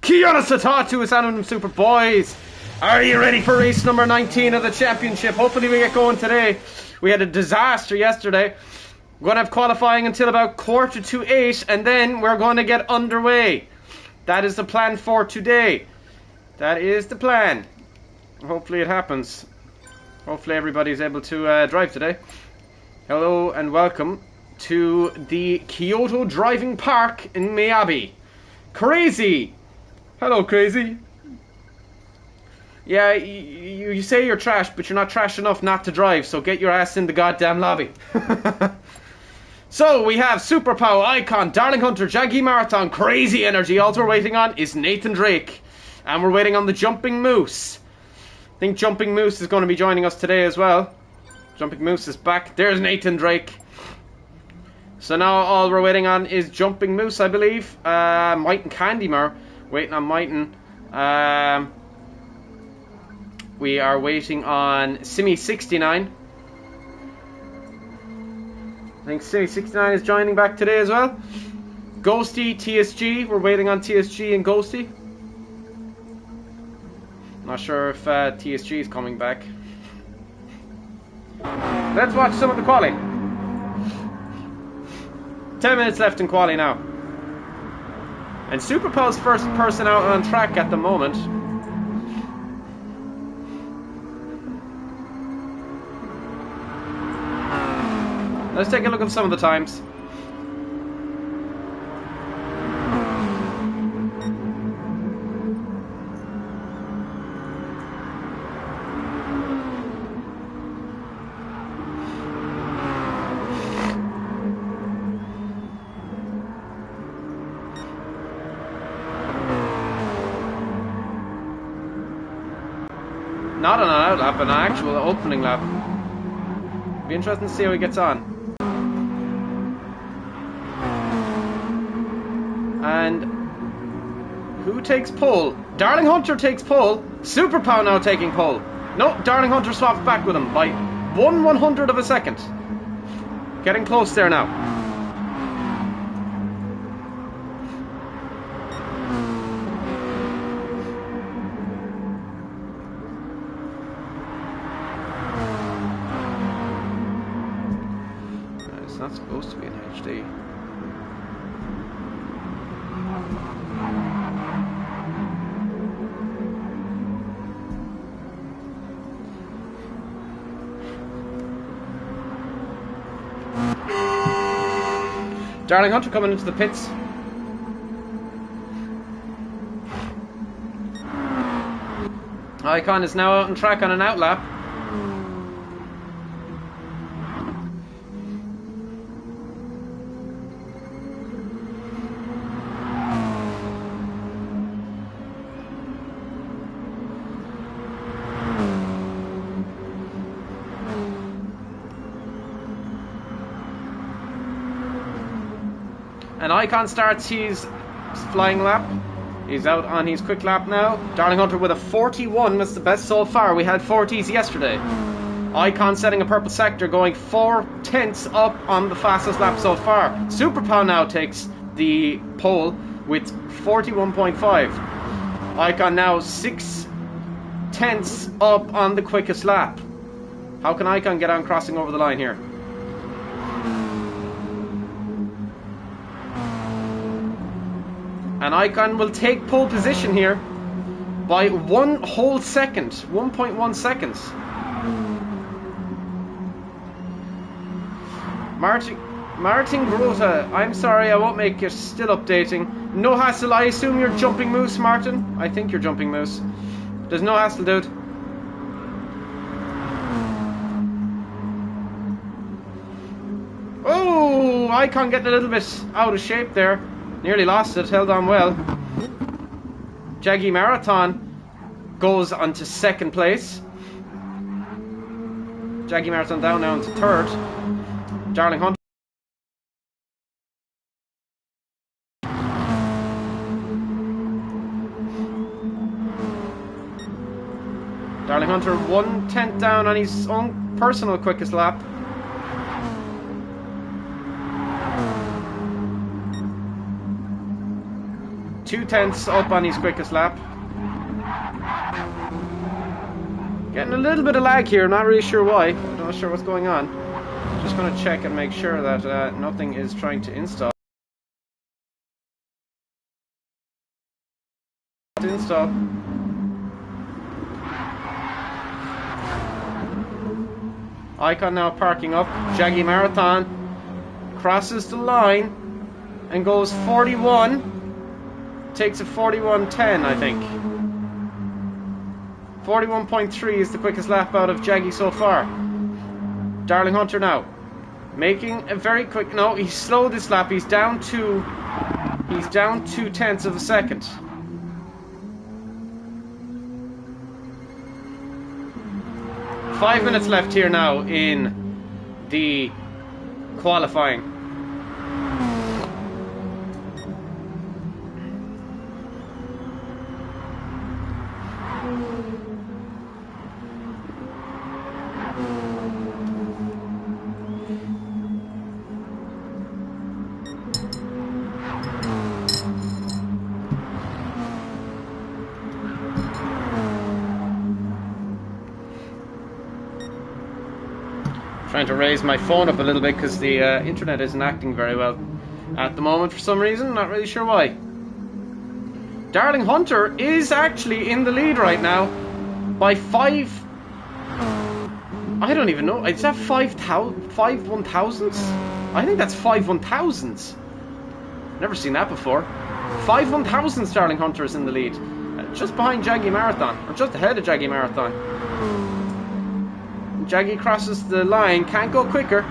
KYOTO to us, Anthem Super Boys. Are you ready for race number 19 of the championship? Hopefully we get going today. We had a disaster yesterday. We're going to have qualifying until about 7:45, and then we're going to get underway. That is the plan for today. That is the plan. Hopefully it happens. Hopefully everybody's able to drive today. Hello and welcome to the KYOTO Driving Park in MIYABI. Crazy! Hello, Crazy. Yeah, you say you're trash, but you're not trash enough not to drive, so get your ass in the goddamn lobby. So, we have Super Pow, Icon, Darling Hunter, Jaggy Marathon, Crazy Energy. All we're waiting on is Nathan Drake. And we're waiting on the Jumping Moose. I think Jumping Moose is going to be joining us today as well. Jumping Moose is back. There's Nathan Drake. So now all we're waiting on is Jumping Moose, I believe. Might and Candymar. Waiting on Mighton. We are waiting on Simi69. I think Simi69 is joining back today as well. Ghosty, TSG. We're waiting on TSG and Ghosty. Not sure if TSG is coming back. Let's watch some of the quali. 10 minutes left in quali now. And Super Pow's first person out on track at the moment. Let's take a look at some of the times. Not on an out lap, an actual opening lap. Be interesting to see how he gets on. And who takes pole? Darling Hunter takes pole. Super Pow now taking pole. No, Darling Hunter swapped back with him by 1/100 of a second. Getting close there now. It's not supposed to be in HD. Darling Hunter coming into the pits. Icon is now out on track on an out lap. And Icon starts his flying lap. He's out on his quick lap now. Darling Hunter with a 41. That's the best so far. We had 40s yesterday. Icon setting a purple sector, going 4/10 up on the fastest lap so far. Super Pow now takes the pole with 41.5. Icon now 6/10 up on the quickest lap. How can Icon get on crossing over the line here? And Icon will take pole position here by 1 whole second, 1.1 seconds. Martin Grota, I'm sorry, I won't make it. Still updating. No hassle, I assume you're Jumping Moose, Martin? I think you're Jumping Moose. There's no hassle, dude. Oh, Icon getting a little bit out of shape there. Nearly lost it, held on well. Jaggy Marathon goes on to second place. Jaggy Marathon down now into third. Darling Hunter. Darling Hunter 1/10 down on his own personal quickest lap. 2/10 up on his quickest lap. Getting a little bit of lag here, not really sure why. I'm not sure what's going on. Just going to check and make sure that nothing is trying to install. Icon now parking up. Jaggy Marathon crosses the line and goes 41. Takes a 41.10, I think. 41.3 is the quickest lap out of Jaggy so far. Darling Hunter now making a very quick. No, he slowed this lap. He's down 2/10 of a second. Five minutes left here now in the qualifying. Trying to raise my phone up a little bit because the internet isn't acting very well at the moment for some reason. Not really sure why. Darling Hunter is actually in the lead right now by 5. I don't even know. Is that 5 1,000s? I think that's 5 1,000s. Never seen that before. 5 1,000s. Darling Hunter is in the lead, just behind Jaggy Marathon, or just ahead of Jaggy Marathon. Jaggy crosses the line, can't go quicker.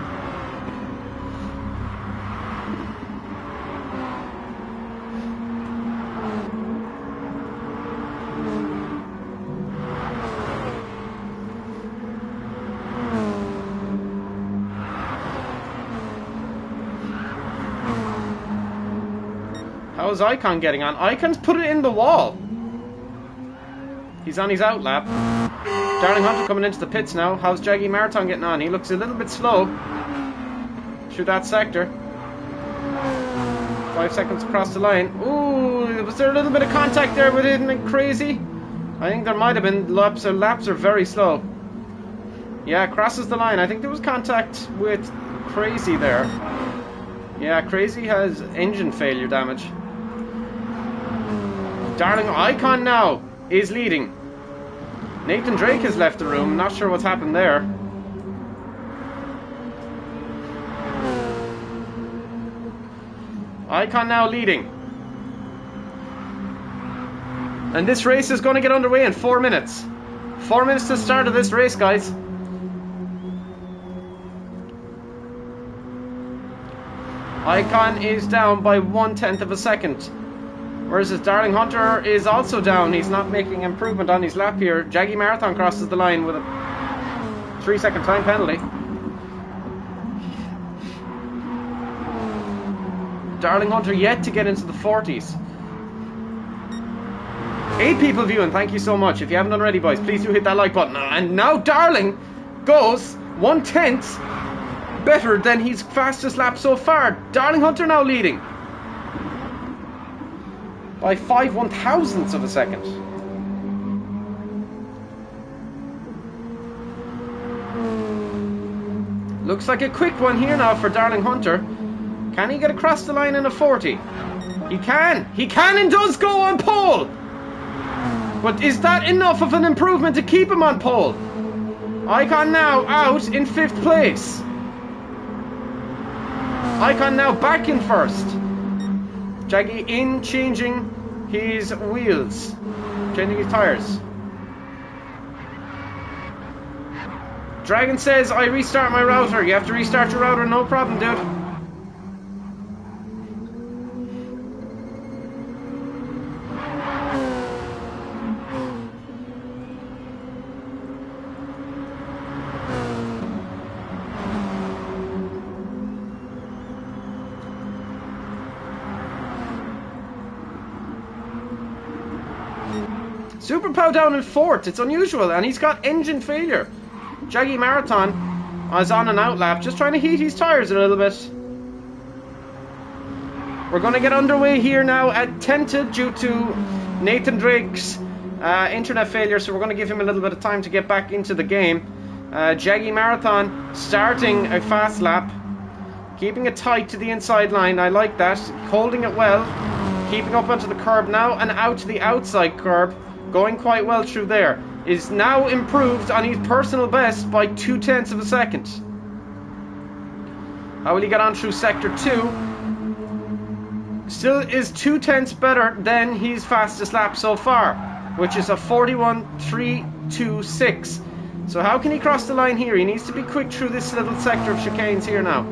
How is Icon getting on? Icon's put it in the wall. He's on his out lap. Darling Hunter coming into the pits now. How's Jaggy Marathon getting on? He looks a little bit slow through that sector. 5 seconds across the line. Ooh, was there a little bit of contact there with it and Crazy? I think there might have been. Laps are very slow. Yeah, crosses the line. I think there was contact with Crazy there. Yeah, Crazy has engine failure damage. Darling Icon now is leading. Nathan Drake has left the room. Not sure what's happened there. Icon now leading. And this race is going to get underway in 4 minutes. 4 minutes to the start of this race, guys. Icon is down by 1/10 of a second. Whereas his Darling Hunter is also down. He's not making improvement on his lap here. Jaggy Marathon crosses the line with a 3-second time penalty. Darling Hunter yet to get into the 40s. 8 people viewing, thank you so much. If you haven't done already, boys, please do hit that like button. And now Darling goes 1/10 better than his fastest lap so far. Darling Hunter now leading by 5 1,000ths of a second. Looks like a quick one here now for Darling Hunter. Can he get across the line in a 40? He can! He can and does go on pole! But is that enough of an improvement to keep him on pole? Icon now out in 5th place. Icon now back in 1st. Jaggy in changing his wheels, changing his tires. Dragon says, I restart my router. You have to restart your router, no problem, dude. Super Pow down in 4th. It's unusual, and he's got engine failure. Jaggy Marathon is on an out lap, just trying to heat his tires a little bit. We're going to get underway here now at Tented due to Nathan Drake's internet failure, so we're going to give him a little bit of time to get back into the game. Jaggy Marathon starting a fast lap, keeping it tight to the inside line. I like that, holding it well, keeping up onto the curb now and out to the outside curb, going quite well through there. Is now improved on his personal best by 0.2 of a second. How will he get on through sector 2? Still is 0.2 better than his fastest lap so far, which is a 41.326. So how can he cross the line here? He needs to be quick through this little sector of chicanes here now.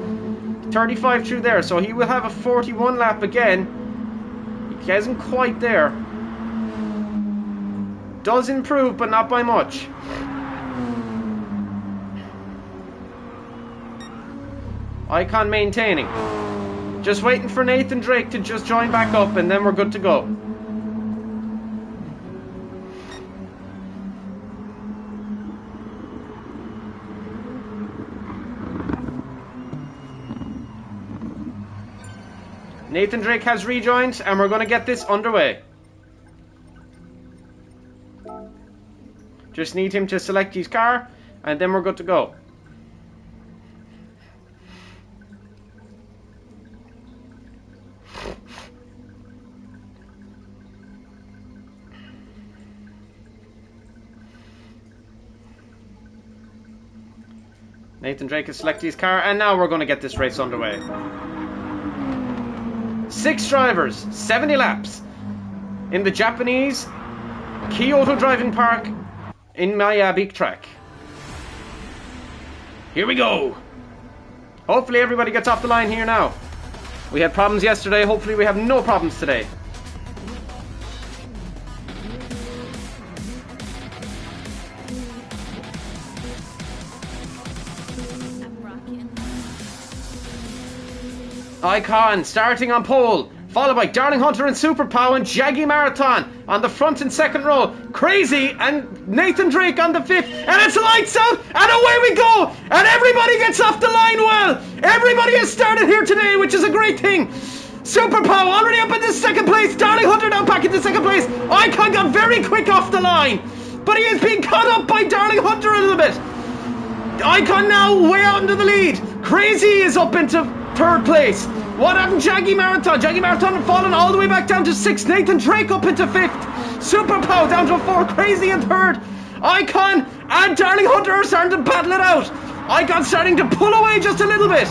35 through there, so he will have a 41 lap again. He isn't quite there. Does improve, but not by much. Icon maintaining. Just waiting for Nathan Drake to just join back up, and then we're good to go. Nathan Drake has rejoined, and we're going to get this underway. Just need him to select his car, and then we're good to go. Nathan Drake has selected his car, and now we're going to get this race underway. 6 drivers, 70 laps in the Japanese KYOTO driving park in MIYABI track. Here we go. Hopefully everybody gets off the line here now. We had problems yesterday, hopefully we have no problems today. Icon starting on pole, followed by Darling Hunter and Super Pow and Jaggy Marathon on the front and second row. Crazy and Nathan Drake on the 5th, and it's lights out, and away we go, and everybody gets off the line well. Everybody has started here today, which is a great thing. Super Pow already up in the 2nd place, Darling Hunter now back in the 2nd place. Icon got very quick off the line, but he is being caught up by Darling Hunter a little bit. Icon now way out into the lead. Crazy is up into 3rd place. What happened? Jaggy Marathon. Jaggy Marathon fallen all the way back down to 6th. Nathan Drake up into 5th. Super Pow down to 4th. Crazy in 3rd. Icon and Darling Hunter are starting to battle it out. Icon starting to pull away just a little bit.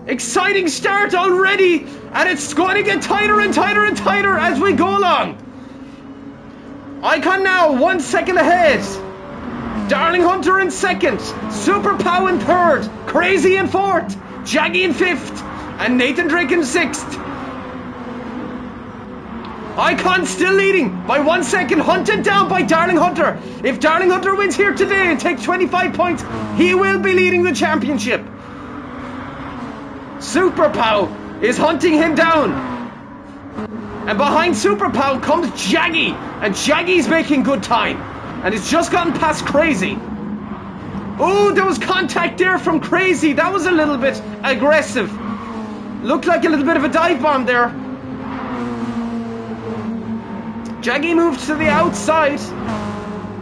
Exciting start already, and it's going to get tighter and tighter and tighter as we go along. Icon now 1 second ahead. Darling Hunter in 2nd, Super Pow in 3rd, Crazy in 4th, Jaggy in 5th, and Nathan Drake in 6th. Icon still leading by 1 second, hunted down by Darling Hunter. If Darling Hunter wins here today and takes 25 points, he will be leading the championship. Super Pow is hunting him down. And behind Super Pow comes Jaggy, and Jaggy's making good time. And it's just gotten past Crazy. Oh, there was contact there from Crazy. That was a little bit aggressive. Looked like a little bit of a dive bomb there. Jaggy moved to the outside.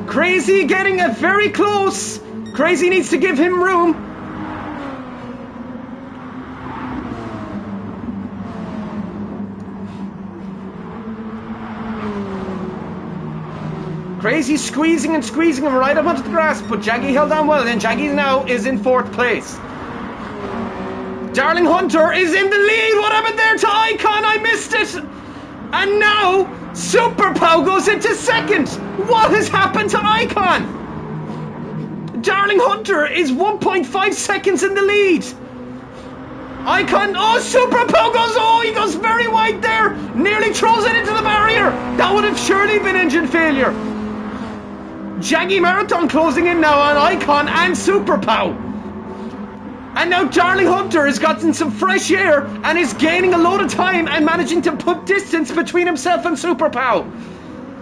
Crazy getting it very close. Crazy needs to give him room. Crazy squeezing and squeezing him right up onto the grass, but Jaggy held on well, and Jaggy now is in 4th place. Darling Hunter is in the lead. What happened there to Icon? I missed it. And now Super Pow goes into 2nd. What has happened to Icon? Darling Hunter is 1.5 seconds in the lead. Icon, oh, Super Pow goes, oh, he goes very wide there. Nearly throws it into the barrier. That would have surely been engine failure. Jaggy Marathon closing in now on Icon and Super Pow. And now Darling Hunter has gotten some fresh air and is gaining a load of time and managing to put distance between himself and Super Pow.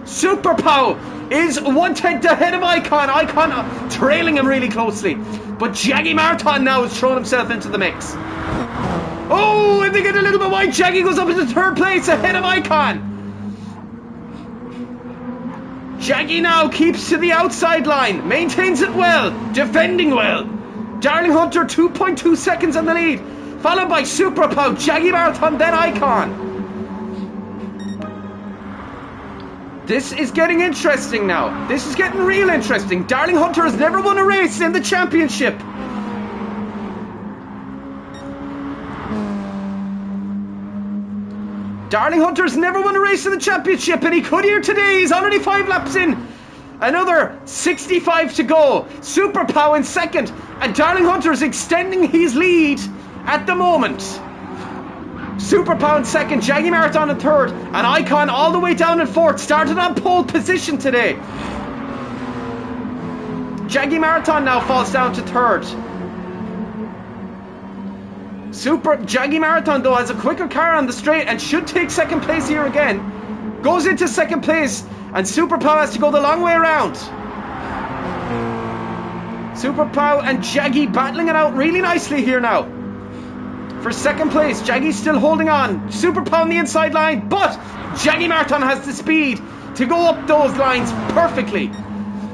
Super Pow is 1/10 ahead of Icon. Icon trailing him really closely. But Jaggy Marathon now has thrown himself into the mix. they get a little bit wide. Jaggy goes up into third place ahead of Icon. Jaggy now keeps to the outside line, maintains it well, defending well. Darling Hunter 2.2 seconds on the lead, followed by Super Pow, Jaggy Marathon, then Icon. This is getting interesting now. This is getting real interesting. Darling Hunter has never won a race in the championship. Darling Hunter's never won a race in the championship, and he could here today. He's already 5 laps in. Another 65 to go. Super Pow in second, and Darling Hunter is extending his lead at the moment. Super Pow in second, Jaggy Marathon in third, and Icon all the way down in fourth. Started on pole position today. Jaggy Marathon now falls down to third. Jaggy Marathon though has a quicker car on the straight and should take second place here again. Goes into second place, and Super Pow has to go the long way around. Super Pow and Jaggy battling it out really nicely here now. For second place, Jaggy's still holding on. Super Pow on the inside line, but Jaggy Marathon has the speed to go up those lines perfectly.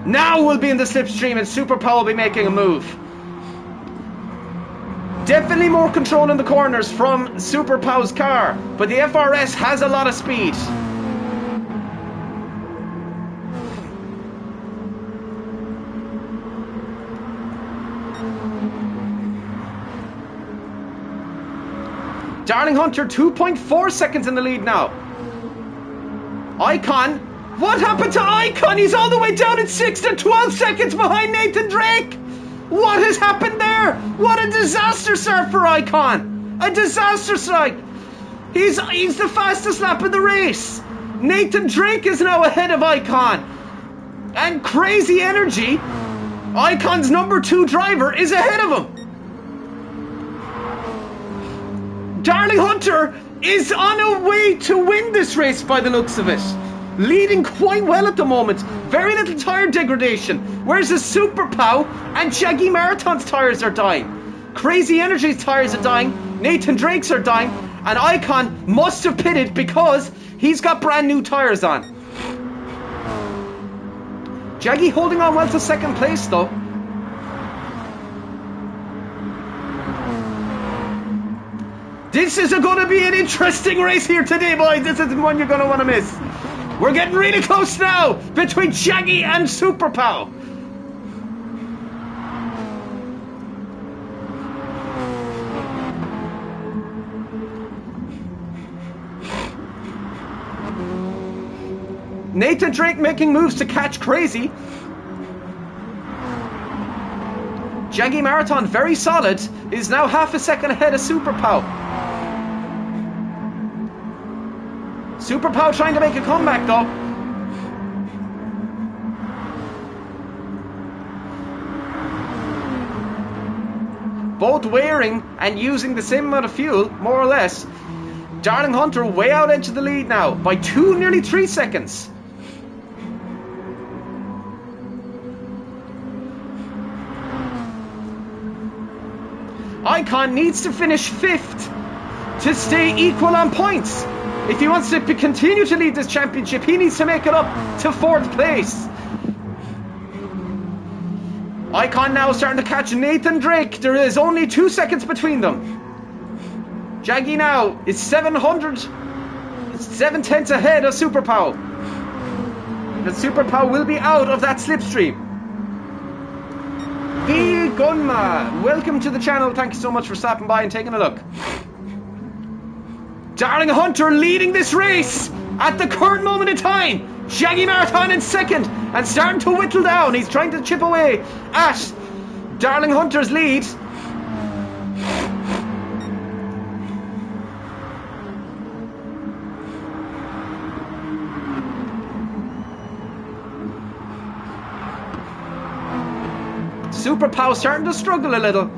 Now we'll be in the slipstream and Super Pow will be making a move. Definitely more control in the corners from Super Pow's car, but the FRS has a lot of speed. Darling Hunter 2.4 seconds in the lead now. Icon, what happened to Icon? He's all the way down at 6th and 12 seconds behind Nathan Drake. What has happened there? What a disaster start for Icon. A disaster strike. He's the fastest lap of the race. Nathan Drake is now ahead of Icon. And Crazy Energy, Icon's number 2 driver, is ahead of him. Darling Hunter is on a way to win this race by the looks of it. Leading quite well at the moment. Very little tyre degradation. Whereas the Super Pow and Jaggy Marathon's tyres are dying. Crazy Energy's tyres are dying. Nathan Drake's are dying. And Icon must have pitted because he's got brand new tyres on. Jaggy holding on well to second place though. This is going to be an interesting race here today, boys. This isn't one you're going to want to miss. We're getting really close now between Jaggy and Super Pow. Nathan Drake making moves to catch Crazy. Jaggy Marathon, very solid, is now half a second ahead of Super Pow. Super Pow trying to make a comeback though. Both wearing and using the same amount of fuel, more or less. Darling Hunter way out into the lead now by nearly 3 seconds. Icon needs to finish 5th to stay equal on points. If he wants to continue to lead this championship, he needs to make it up to 4th place. Icon now starting to catch Nathan Drake. There is only 2 seconds between them. Jaggy now is 7/10 ahead of Super Pow. The Super Pow will be out of that slipstream. Gunma, welcome to the channel. Thank you so much for stopping by and taking a look. Darling Hunter leading this race at the current moment in time. Jaggy Marathon in second and starting to whittle down. He's trying to chip away at Darling Hunter's lead. Super Pow starting to struggle a little.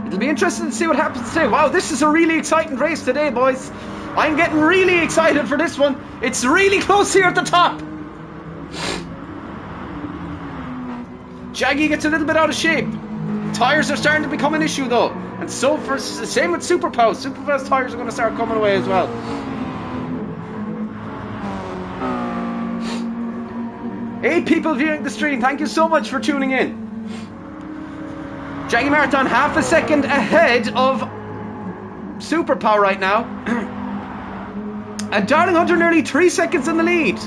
It'll be interesting to see what happens today. Wow, this is a really exciting race today, boys. I'm getting really excited for this one. It's really close here at the top. Jaggy gets a little bit out of shape. Tyres are starting to become an issue though. And so for same with Super Pow. Super Pow's tyres are going to start coming away as well. 8 people viewing the stream. Thank you so much for tuning in. Jaggy Marathon half a second ahead of Super Pow right now. And Darling Hunter nearly 3 seconds in the lead.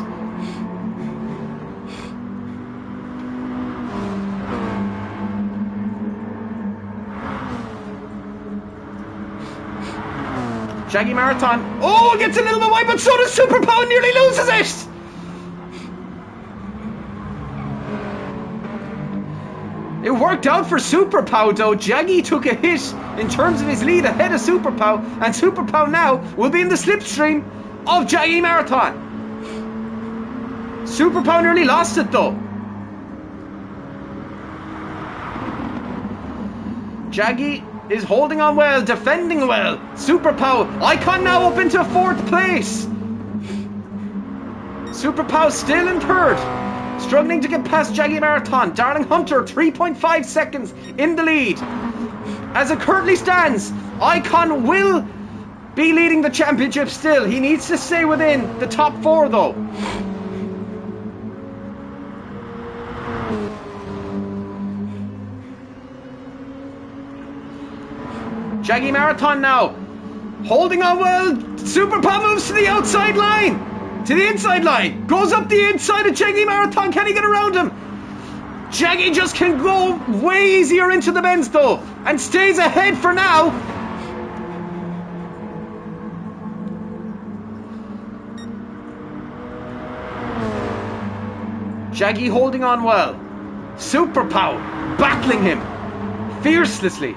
Jaggy Marathon, oh, gets a little bit wide, but so does Super Pow, nearly loses it. It worked out for Super Pow though. Jaggy took a hit in terms of his lead ahead of Super Pow, and Super Pow now will be in the slipstream of Jaggy Marathon. Super Pow nearly lost it though. Jaggy is holding on well, defending well. Super Pow, Icon now up into 4th place. Super Pow still in 3rd. Struggling to get past Jaggy Marathon. Darling Hunter 3.5 seconds in the lead. As it currently stands, Icon will be leading the championship still. He needs to stay within the top 4 though. Jaggy Marathon now holding on well. Super Pow moves to the outside line. To the inside line. Goes up the inside of Jaggy Marathon. Can he get around him? Jaggy just can go way easier into the bends though. And stays ahead for now. Jaggy holding on well. Super Pow battling him fiercely.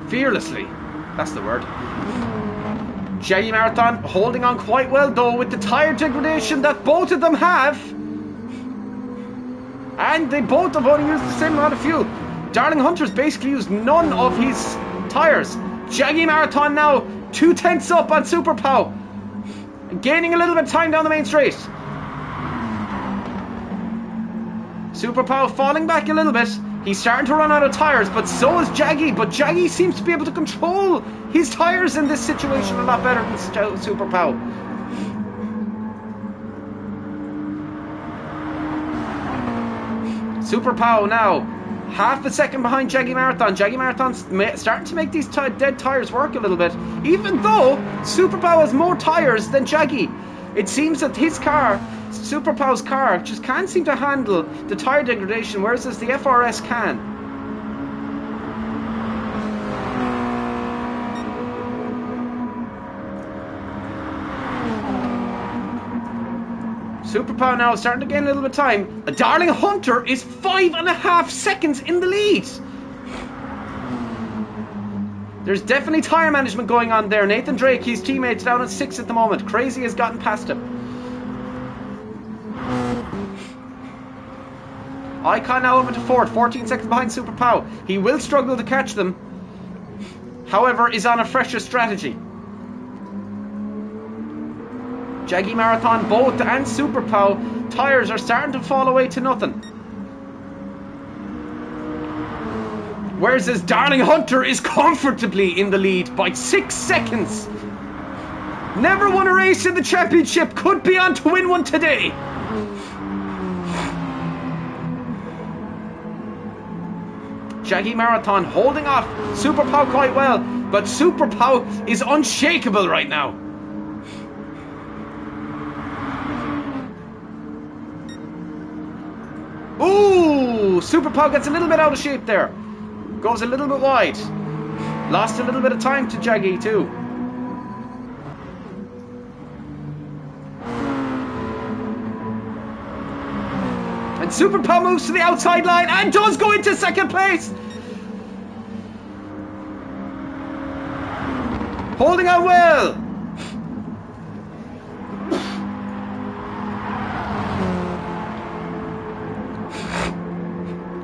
Fearlessly. That's the word. Jaggy Marathon holding on quite well though with the tyre degradation that both of them have. And they both have only used the same amount of fuel. Darling Hunter's basically used none of his tyres. Jaggy Marathon now 2/10 up on Super Pow. Gaining a little bit of time down the main straight. Super Pow falling back a little bit. He's starting to run out of tyres, but so is Jaggy. But Jaggy seems to be able to control his tyres in this situation a lot better than Super Pow. Super Pow now half a second behind Jaggy Marathon. Jaggy Marathon's starting to make these dead tyres work a little bit. Even though Super Pow has more tyres than Jaggy. It seems that his car, Super Pow's car, just can't seem to handle the tyre degradation, whereas the FRS can. Super Pow now starting to gain a little bit of time. Darling Hunter is 5.5 seconds in the lead. There's definitely tyre management going on there. Nathan Drake, his teammate's down at 6 at the moment. Crazy has gotten past him. Icon now over to 4th, 14 seconds behind Super Pow. He will struggle to catch them. However, is on a fresher strategy. Jaggy Marathon, both and Super Pow, tyres are starting to fall away to nothing. Whereas his Darling Hunter is comfortably in the lead by 6 seconds. Never won a race in the championship, could be on to win one today. Jaggy Marathon holding off Super Pow quite well, but Super Pow is unshakable right now. Ooh, Super Pow gets a little bit out of shape there. Goes a little bit wide. Lost a little bit of time to Jaggy too. And Super Pow moves to the outside line and does go into 2nd place. Holding on well.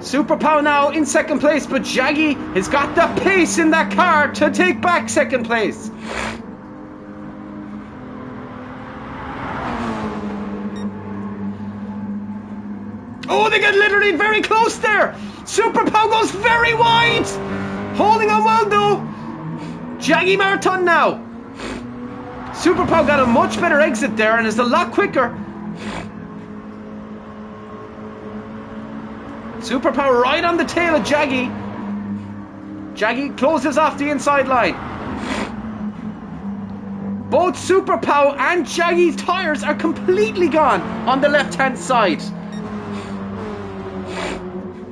Super Pow now in 2nd place, but Jaggy has got the pace in that car to take back 2nd place. Oh, they get literally very close there. Super Pow goes very wide. Holding on well though. Jaggy Marathon now. Super Pow got a much better exit there and is a lot quicker. Super Pow right on the tail of Jaggy. Jaggy closes off the inside line. Both Super Pow and Jaggy's tyres are completely gone on the left-hand side.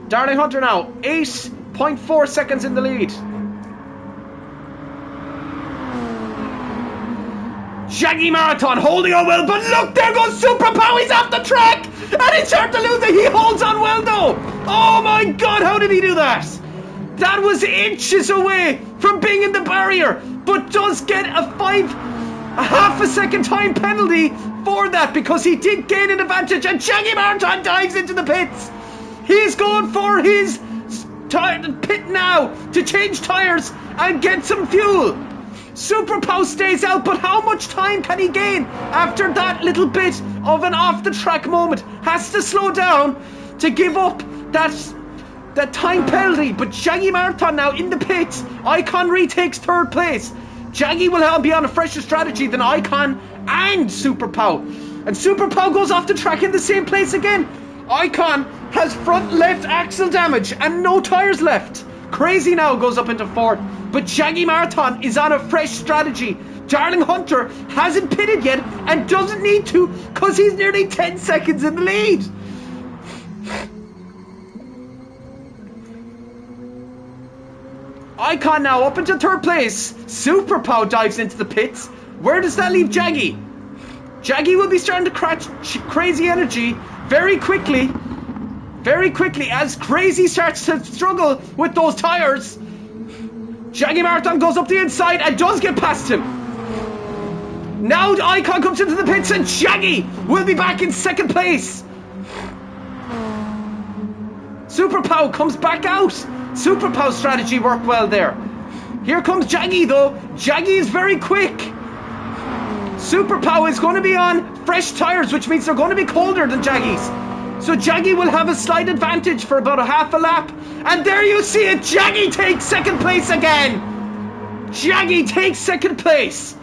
Darling Hunter now, 8.4 seconds in the lead. Jaggy Marathon holding on well, but look, there goes Super Pow, he's off the track! And he's starting to lose it, he holds on well though! Oh my god, how did he do that? That was inches away from being in the barrier, but does get a half a second time penalty for that because he did gain an advantage, and Jaggy Marathon dives into the pits. He's going for his pit now to change tyres and get some fuel. Super Pow stays out, but how much time can he gain after that little bit of an off-the-track moment? Has to slow down to give up that time penalty. But Jaggy Marathon now in the pits. Icon retakes third place. Jaggy will be on a fresher strategy than Icon and Super Pow. And Super Pow goes off the track in the same place again. Icon has front left axle damage and no tyres left. Crazy now goes up into fourth. But Jaggy Marathon is on a fresh strategy. Darling Hunter hasn't pitted yet and doesn't need to because he's nearly 10 seconds in the lead. Icon now up into third place. Super Pow dives into the pits. Where does that leave Jaggy? Jaggy will be starting to crash Crazy Energy very quickly as Crazy starts to struggle with those tyres. Jaggy Marathon goes up the inside and does get past him. Now Icon comes into the pits and Jaggy will be back in second place. Super Pow comes back out. Super Pow's strategy worked well there. Here comes Jaggy though. Jaggy is very quick. Super Pow is going to be on fresh tyres, which means they're going to be colder than Jaggy's. So Jaggy will have a slight advantage for about a half a lap. And there you see it. Jaggy takes second place again. Jaggy takes second place.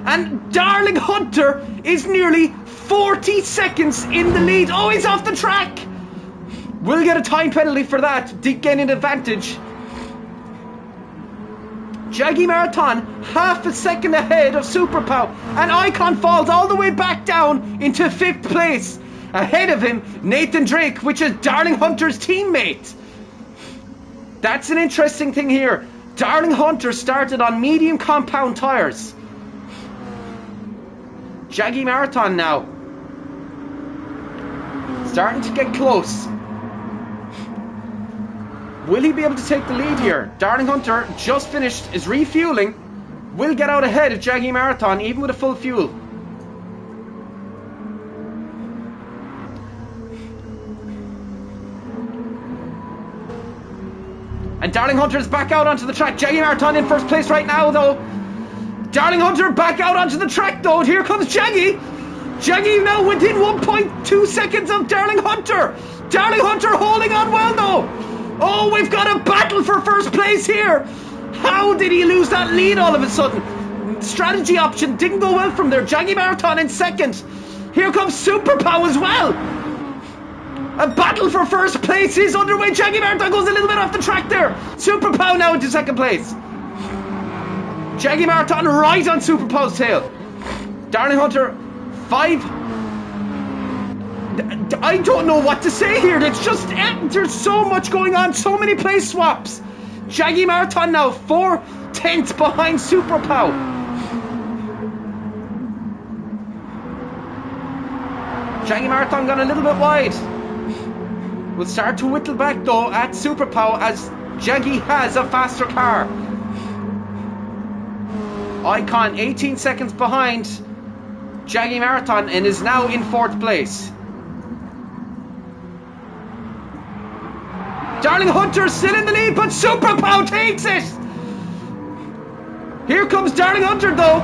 And Darling Hunter is nearly 40 seconds in the lead. Oh, he's off the track. We'll get a time penalty for that. Did gain an advantage. Jaggy Marathon half a second ahead of Super Pow. And Icon falls all the way back down into fifth place. Ahead of him, Nathan Drake, which is Darling Hunter's teammate. That's an interesting thing here. Darling Hunter started on medium compound tyres. Jaggy Marathon now. Starting to get close. Will he be able to take the lead here? Darling Hunter just finished, is refueling. Will get out ahead of Jaggy Marathon even with a full fuel. And Darling Hunter is back out onto the track. Jaggy Marathon in first place right now though. Darling Hunter back out onto the track though. And here comes Jaggy. Jaggy now within 1.2 seconds of Darling Hunter. Darling Hunter holding on well though. Oh, we've got a battle for first place here. How did he lose that lead all of a sudden? Strategy option didn't go well from there. Jaggy Marathon in second. Here comes Super Pow as well. A battle for first place is underway. Jaggy Marathon goes a little bit off the track there. Super Pow now into second place. Jaggy Marathon right on Super Pow's tail. Darling Hunter 5. I don't know what to say here. It's just there's so much going on. So many place swaps. Jaggy Marathon now 4/10 behind Super Pow. Jaggy Marathon gone a little bit wide. Will start to whittle back though at Super Pow as Jaggy has a faster car. Icon 18 seconds behind Jaggy Marathon and is now in fourth place. Darling Hunter still in the lead, but Super Pow takes it. Here comes Darling Hunter though.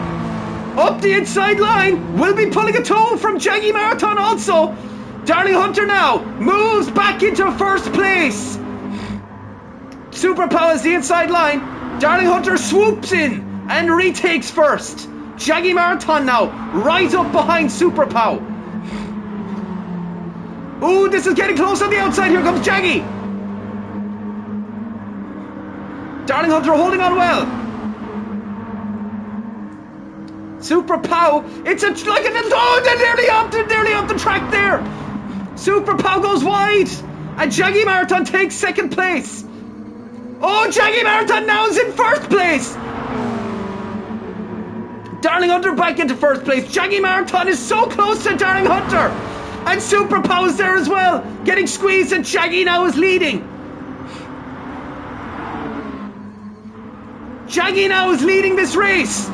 Up the inside line. Will be pulling a toe from Jaggy Marathon also. Darling Hunter now moves back into first place. Super Pow is the inside line. Darling Hunter swoops in and retakes first. Jaggy Marathon now right up behind Super Pow. Ooh, this is getting close on the outside. Here comes Jaggy. Darling Hunter holding on well. Super Pow, it's like a little, oh, they're nearly up the track there. Super Pow goes wide, and Jaggy Marathon takes second place. Oh, Jaggy Marathon now is in first place. Darling Hunter back into first place. Jaggy Marathon is so close to Darling Hunter, and Super Pow is there as well, getting squeezed, and Jaggy now is leading. Jaggy now is leading this race.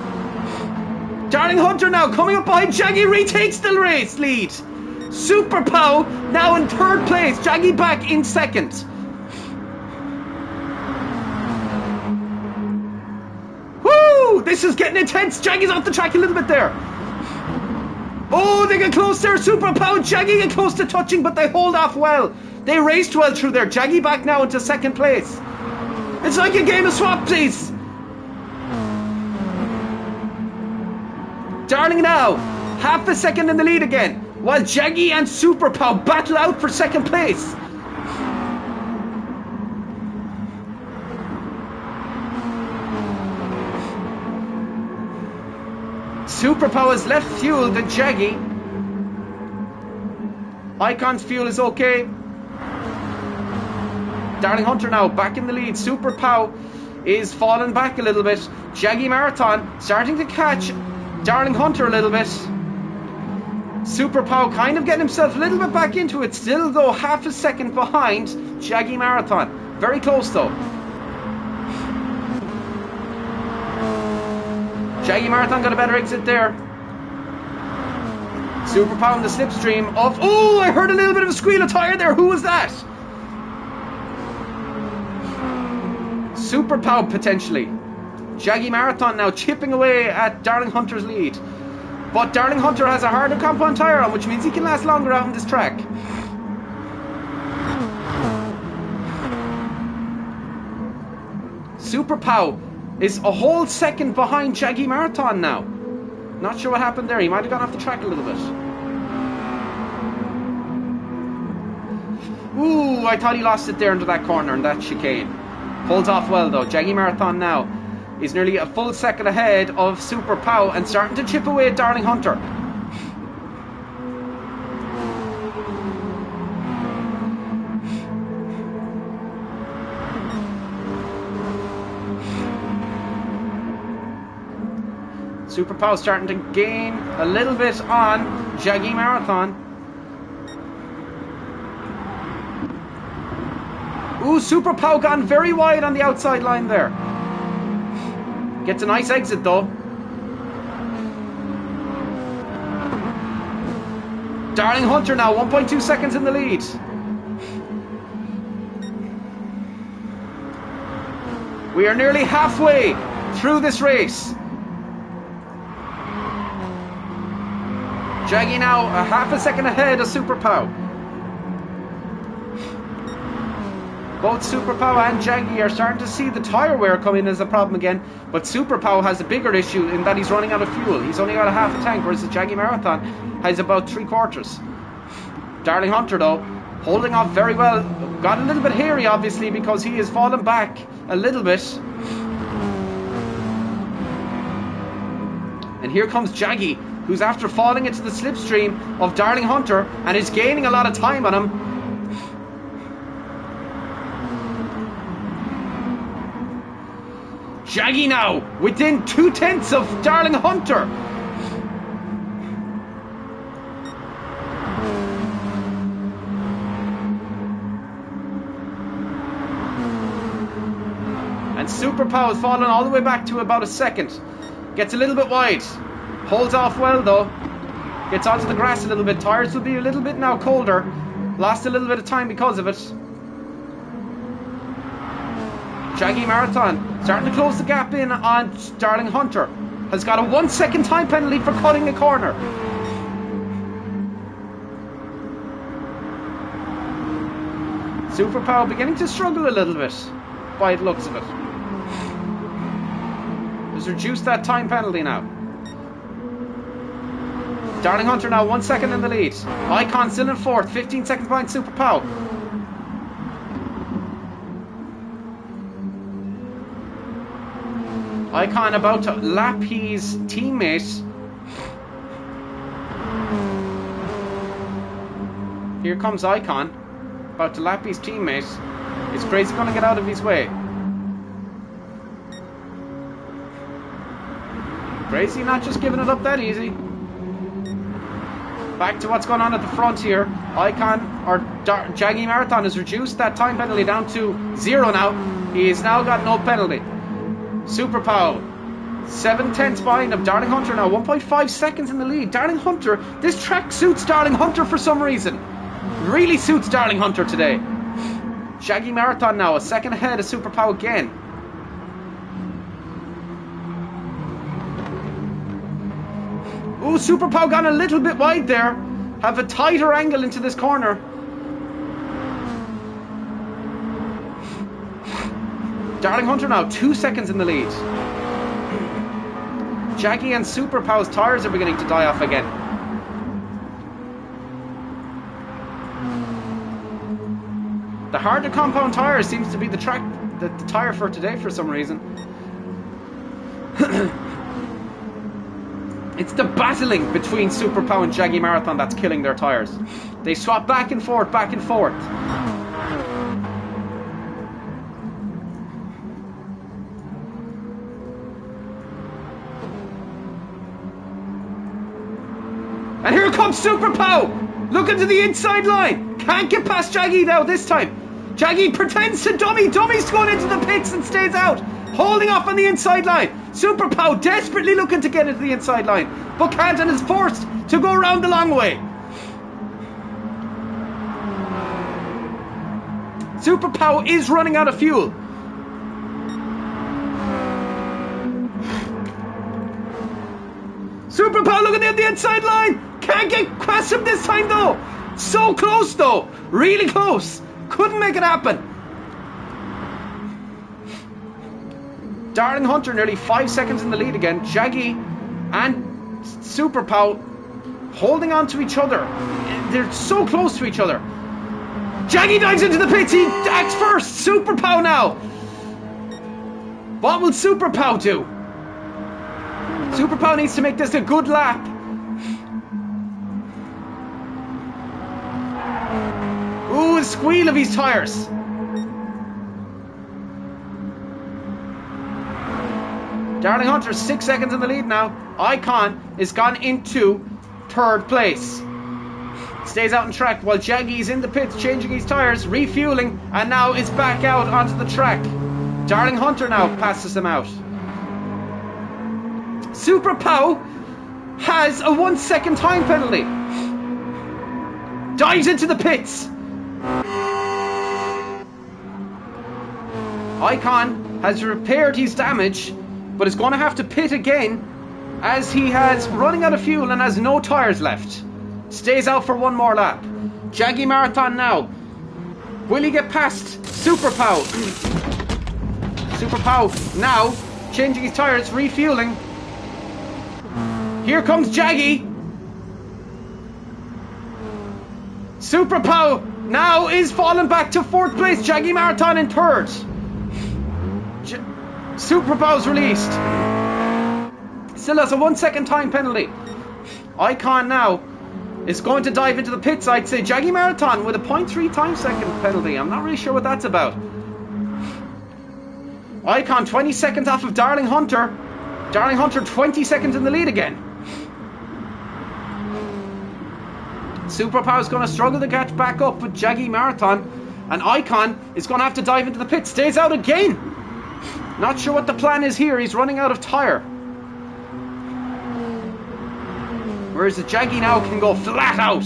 Darling Hunter now coming up behind Jaggy, retakes the race lead. Super Pow now in third place. Jaggy back in second. Woo! This is getting intense. Jaggy's off the track a little bit there. Oh, they get close there. Super Pow and Jaggy get close to touching, but they hold off well. They raced well through there. Jaggy back now into second place. It's like a game of swapsies. Darling now, half a second in the lead again, while Jaggy and Super Pow battle out for second place. Super Pow has left fuel than Jaggy. Icon's fuel is okay. Darling Hunter now back in the lead. Super Pow is falling back a little bit. Jaggy Marathon starting to catch Darling Hunter a little bit. Super Pow kind of getting himself a little bit back into it. Still though half a second behind Jaggy Marathon. Very close though. Jaggy Marathon got a better exit there. Super Pow in the slipstream of... Oh, I heard a little bit of a squeal of tire there. Who was that? Super Pow potentially. Jaggy Marathon now chipping away at Darling Hunter's lead. But Darling Hunter has a harder compound tyre on, which means he can last longer out on this track. Super Pow is a whole second behind Jaggy Marathon now. Not sure what happened there. He might have gone off the track a little bit. Ooh, I thought he lost it there into that corner and that chicane. Holds off well though. Jaggy Marathon now is nearly a full second ahead of Super Pow and starting to chip away at Darling Hunter. Super Pow starting to gain a little bit on Jaggy Marathon. Ooh, Super Pow gone very wide on the outside line there. Gets a nice exit though. Darling Hunter now 1.2 seconds in the lead. We are nearly halfway through this race. Jaggy now a half a second ahead of Super Pow. Both Super Pow and Jaggy are starting to see the tyre wear come in as a problem again, but Super Pow has a bigger issue in that he's running out of fuel. He's only got a half a tank, whereas the Jaggy Marathon has about 3/4. Darling Hunter though, holding off very well. Got a little bit hairy obviously because he has fallen back a little bit. And here comes Jaggy, who's after falling into the slipstream of Darling Hunter and is gaining a lot of time on him. Jaggy now within 2/10 of Darling Hunter. And Super Pow has fallen all the way back to about a second. Gets a little bit wide. Holds off well though. Gets onto the grass a little bit. Tires will be a little bit now colder. Lost a little bit of time because of it. Jaggy Marathon starting to close the gap in on Darling Hunter. Has got a 1 second time penalty for cutting the corner. Super Pow beginning to struggle a little bit by the looks of it. Has reduced that time penalty now. Darling Hunter now 1 second in the lead. Icon still in fourth, 15 seconds behind Super Pow. Icon about to lap his teammate. Here comes Icon, about to lap his teammate. Is Crazy going to get out of his way? Crazy not just giving it up that easy. Back to what's going on at the front here. Icon, or Jaggy Marathon has reduced that time penalty down to 0 now. He's now got no penalty. Super Pow, 7/10 behind him. Darling Hunter now 1.5 seconds in the lead. Darling Hunter, this track suits Darling Hunter for some reason. Really suits Darling Hunter today. Jaggy Marathon now a second ahead of Super Pow again. Ooh, Super Pow gone a little bit wide there. Have a tighter angle into this corner. Darling Hunter now 2 seconds in the lead. Jaggy and Super Pow's tyres are beginning to die off again. The harder compound tyre seems to be the tyre for today for some reason. It's the battling between Super Pow and Jaggy Marathon that's killing their tyres. They swap back and forth, back and forth. And here comes Super Pow! Looking to the inside line! Can't get past Jaggy now this time. Jaggy pretends to dummy. Dummy's going into the pits and stays out. Holding off on the inside line. Super Pow desperately looking to get into the inside line. But can't and is forced to go around the long way. Super Pow is running out of fuel. Super Pow looking at the inside line. Can't get past him this time though. So close though. Really close. Couldn't make it happen. Darling Hunter nearly 5 seconds in the lead again. Jaggy and Super Pow holding on to each other. They're so close to each other. Jaggy dives into the pits. He acts first. Super Pow now. What will Super Pow do? Super Pow needs to make this a good lap. Ooh, a squeal of his tyres. Darling Hunter 6 seconds in the lead now. Icon is gone into third place. Stays out on track while Jaggy's in the pits changing his tyres, refueling, and now is back out onto the track. Darling Hunter now passes him out. Super Pow has a 1 second time penalty. Dives into the pits. Icon has repaired his damage, but is going to have to pit again as he has running out of fuel and has no tyres left. Stays out for one more lap. Jaggy Marathon now. Will he get past Super Pow? Super Pow now changing his tyres, refueling. Here comes Jaggy. Super Pow now is falling back to fourth place. Jaggy Marathon in third. Super Pow's released. Still has a 1 second time penalty. Icon now is going to dive into the pits. I'd say Jaggy Marathon with a 0.3 time second penalty. I'm not really sure what that's about. Icon 20 seconds off of Darling Hunter. Darling Hunter 20 seconds in the lead again. Super Power is going to struggle to catch back up with Jaggy Marathon. And Icon is going to have to dive into the pit. Stays out again. Not sure what the plan is here. He's running out of tyre. Whereas the Jaggy now can go flat out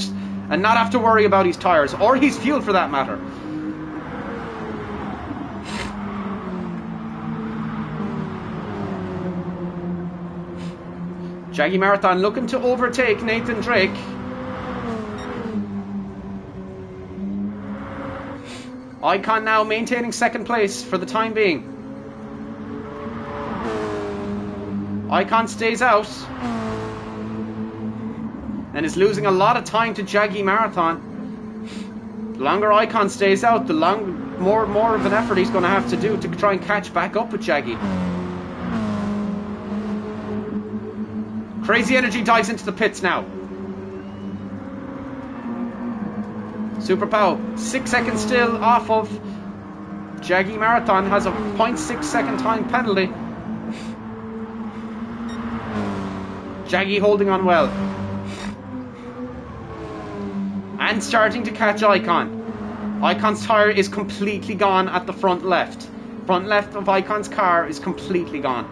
and not have to worry about his tyres or his fuel for that matter. Jaggy Marathon looking to overtake Nathan Drake. Icon now maintaining second place for the time being. Icon stays out and is losing a lot of time to Jaggy Marathon. The longer Icon stays out, the more of an effort he's going to have to do to try and catch back up with Jaggy. Crazy Energy dives into the pits now. Super Pow, 6 seconds still off of Jaggy Marathon, has a 0.6 second time penalty. Jaggy holding on well. And starting to catch Icon. Icon's tyre is completely gone at the front left. Front left of Icon's car is completely gone.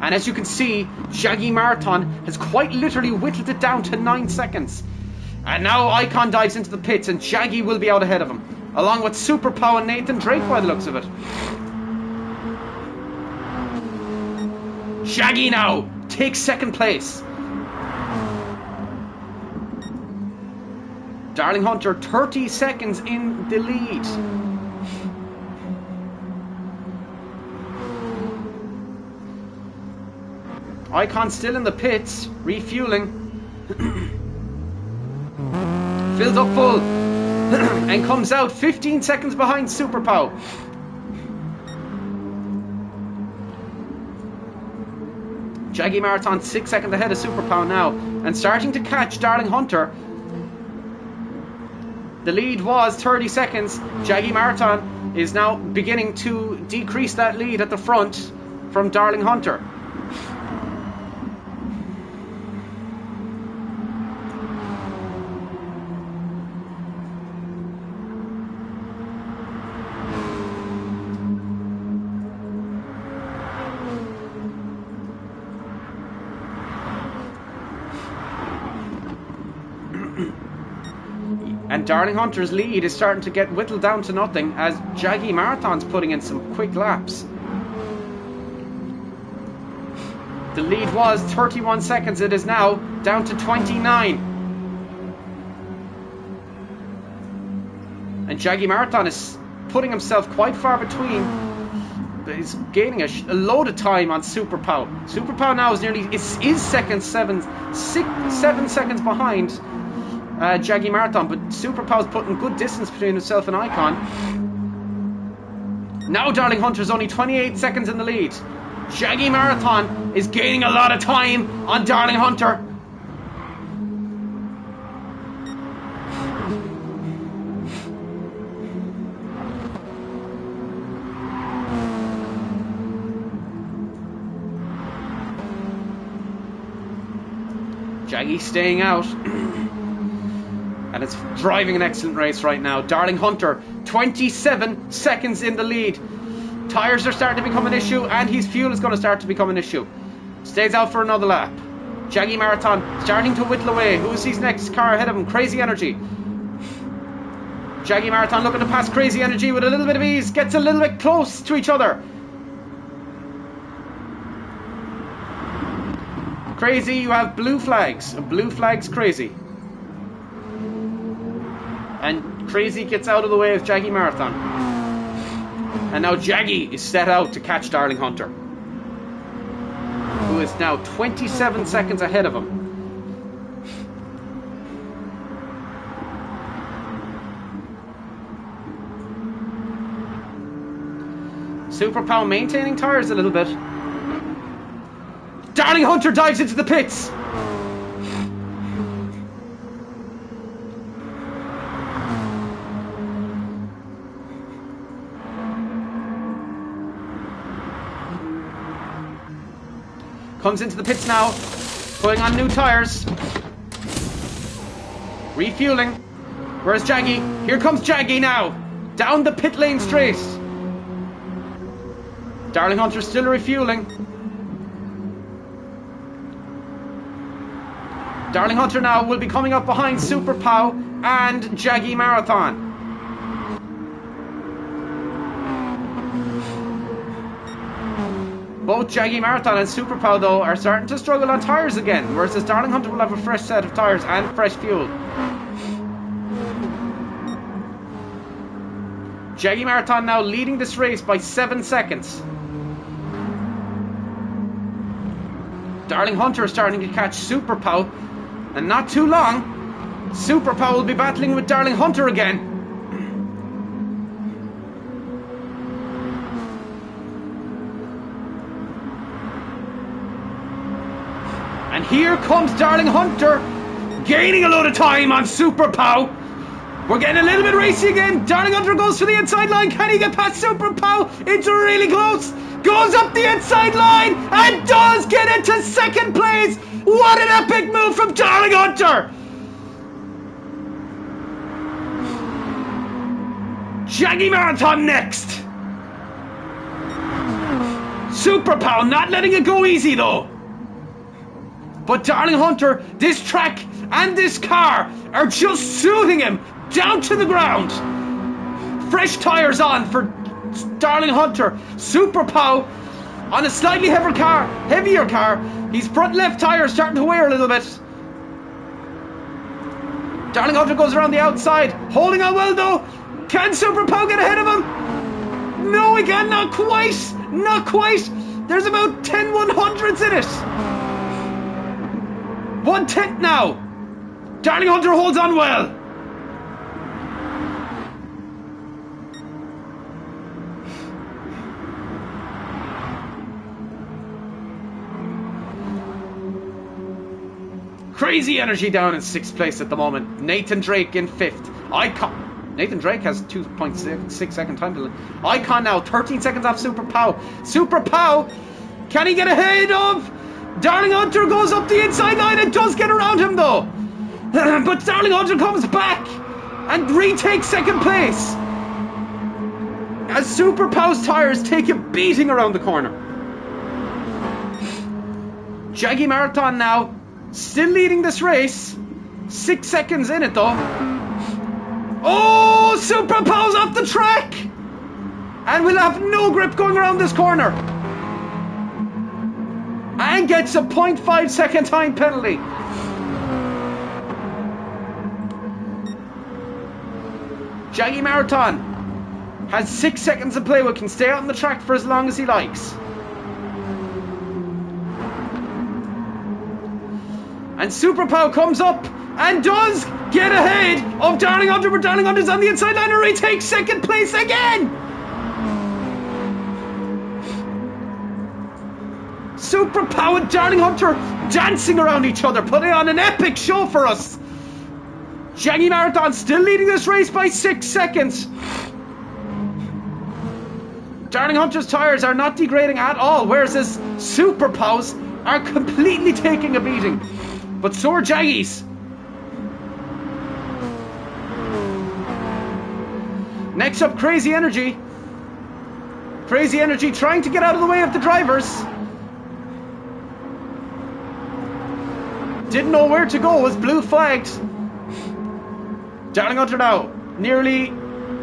And as you can see, Jaggy Marathon has quite literally whittled it down to 9 seconds. And now Icon dives into the pits and Jaggy will be out ahead of him, along with Super Pow and Nathan Drake by the looks of it. Jaggy now takes second place. Darling Hunter 30 seconds in the lead. Icon still in the pits, refueling. Fills up full and comes out 15 seconds behind Super Pow. Jaggy Marathon 6 seconds ahead of Super Pow now and starting to catch Darling Hunter. The lead was 30 seconds. Jaggy Marathon is now beginning to decrease that lead at the front from Darling Hunter. And Darling Hunter's lead is starting to get whittled down to nothing as Jaggy Marathon's putting in some quick laps. The lead was 31 seconds. It is now down to 29. And Jaggy Marathon is putting himself quite far between. He's gaining a load of time on Super Pow. Super Pow now is nearly 7 seconds behind Jaggy Marathon, but Super Pow's putting good distance between himself and Icon. Now Darling Hunter's only 28 seconds in the lead. Jaggy Marathon is gaining a lot of time on Darling Hunter. Jaggy staying out. And it's driving an excellent race right now. Darling Hunter, 27 seconds in the lead. Tyres are starting to become an issue, and his fuel is going to start to become an issue. Stays out for another lap. Jaggy Marathon starting to whittle away. Who's his next car ahead of him? Crazy Energy. Jaggy Marathon looking to pass Crazy Energy with a little bit of ease. Gets a little bit close to each other. Crazy, you have blue flags. Blue flags Crazy. And Crazy gets out of the way of Jaggy Marathon. And now Jaggy is set out to catch Darling Hunter, who is now 27 seconds ahead of him. Super Pow maintaining tyres a little bit. Darling Hunter dives into the pits. Comes into the pits now, putting on new tyres. Refueling. Where's Jaggy? Here comes Jaggy now. Down the pit lane straight. Darling Hunter still refueling. Darling Hunter now will be coming up behind Super Pow and Jaggy Marathon. Both Jaggy Marathon and Super Pow, though, are starting to struggle on tyres again, whereas this Darling Hunter will have a fresh set of tyres and fresh fuel. Jaggy Marathon now leading this race by 7 seconds. Darling Hunter is starting to catch Super Pow, and not too long, Super Pow will be battling with Darling Hunter again. And here comes Darling Hunter, gaining a load of time on Super Pow. We're getting a little bit racy again. Darling Hunter goes for the inside line. Can he get past Super Pow? It's really close. Goes up the inside line and does get into second place. What an epic move from Darling Hunter. Jaggy Marathon next. Super Pow not letting it go easy though. But Darling Hunter, this track and this car are just soothing him down to the ground. Fresh tyres on for Darling Hunter. Super Pow on a slightly heavier car. His front left tyre starting to wear a little bit. Darling Hunter goes around the outside, holding on well though. Can Super Pow get ahead of him? No, he can, not quite. Not quite. There's about 10 100s in it. 1/10 now. Darling Hunter holds on well. Crazy energy down in 6th place at the moment. Nathan Drake in 5th. Icon. Nathan Drake has 2.6 second time delay. Icon now 13 seconds off Super Pow. Super Pow, can he get ahead of Darling Hunter? Goes up the inside line and does get around him though. But Darling Hunter comes back and retakes second place as Super Pow's tyres take a beating around the corner. Jaggy Marathon now still leading this race. 6 seconds in it though. Oh, Super Pow's off the track and will have no grip going around this corner. And gets a 0.5 second time penalty. Jaggy Marathon has 6 seconds to play with, can stay out on the track for as long as he likes. And Super Pow comes up and does get ahead of Darling Hunter, but Darling Hunter's on the inside line and retakes second place again. Super Pow and Darling Hunter dancing around each other, putting on an epic show for us. Jaggy Marathon still leading this race by 6 seconds. Darling Hunter's tyres are not degrading at all, whereas his Super Pow's are completely taking a beating. But so are Jaggy's. Next up, Crazy Energy. Crazy Energy trying to get out of the way of the drivers. Didn't know where to go, was blue flagged. Darling Hunter now nearly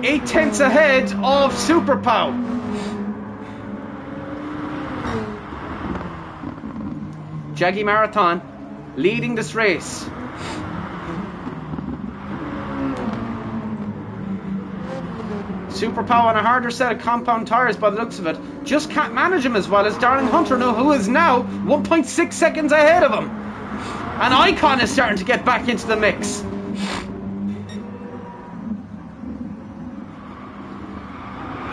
8 tenths ahead of Super Pow. Jaggy Marathon leading this race. Super Pow on a harder set of compound tyres by the looks of it. Just can't manage him as well as Darling Hunter, who is now 1.6 seconds ahead of him. And Icon is starting to get back into the mix.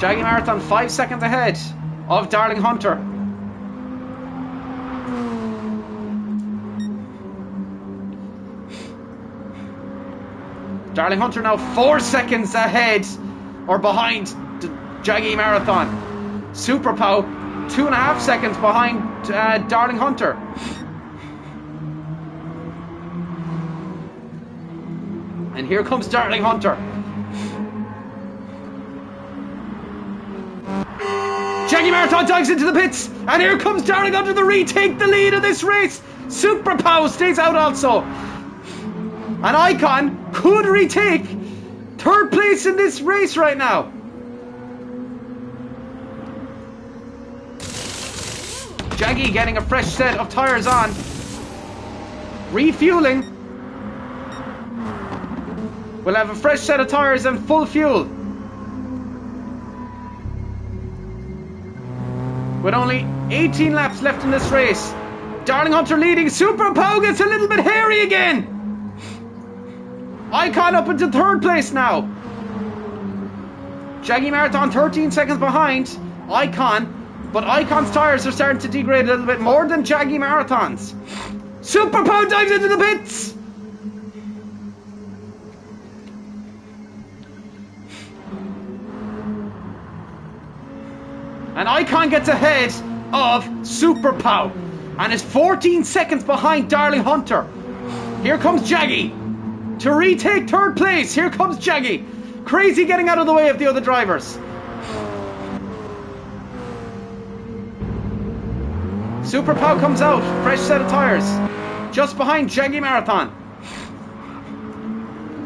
Jaggy Marathon 5 seconds ahead of Darling Hunter. Darling Hunter now 4 seconds ahead or behind Jaggy Marathon. Super Pow 2.5 seconds behind Darling Hunter. And here comes Darling Hunter. Jaggy Marathon dives into the pits, and here comes Darling Hunter to retake the lead of this race. Super Pow stays out also. And Icon could retake 3rd place in this race right now. Jaggy getting a fresh set of tyres on. Refueling. We'll have a fresh set of tyres and full fuel. with only 18 laps left in this race. Darling Hunter leading. Super Pow gets a little bit hairy again. Icon up into third place now. Jaggy Marathon 13 seconds behind Icon, but Icon's tyres are starting to degrade a little bit more than Jaggy Marathon's. Super Pow dives into the pits. And Icon gets ahead of Super Pow and is 14 seconds behind Darling Hunter. Here comes Jaggy to retake third place. Here comes Jaggy. Crazy getting out of the way of the other drivers. Super Pow comes out, fresh set of tyres, just behind Jaggy Marathon.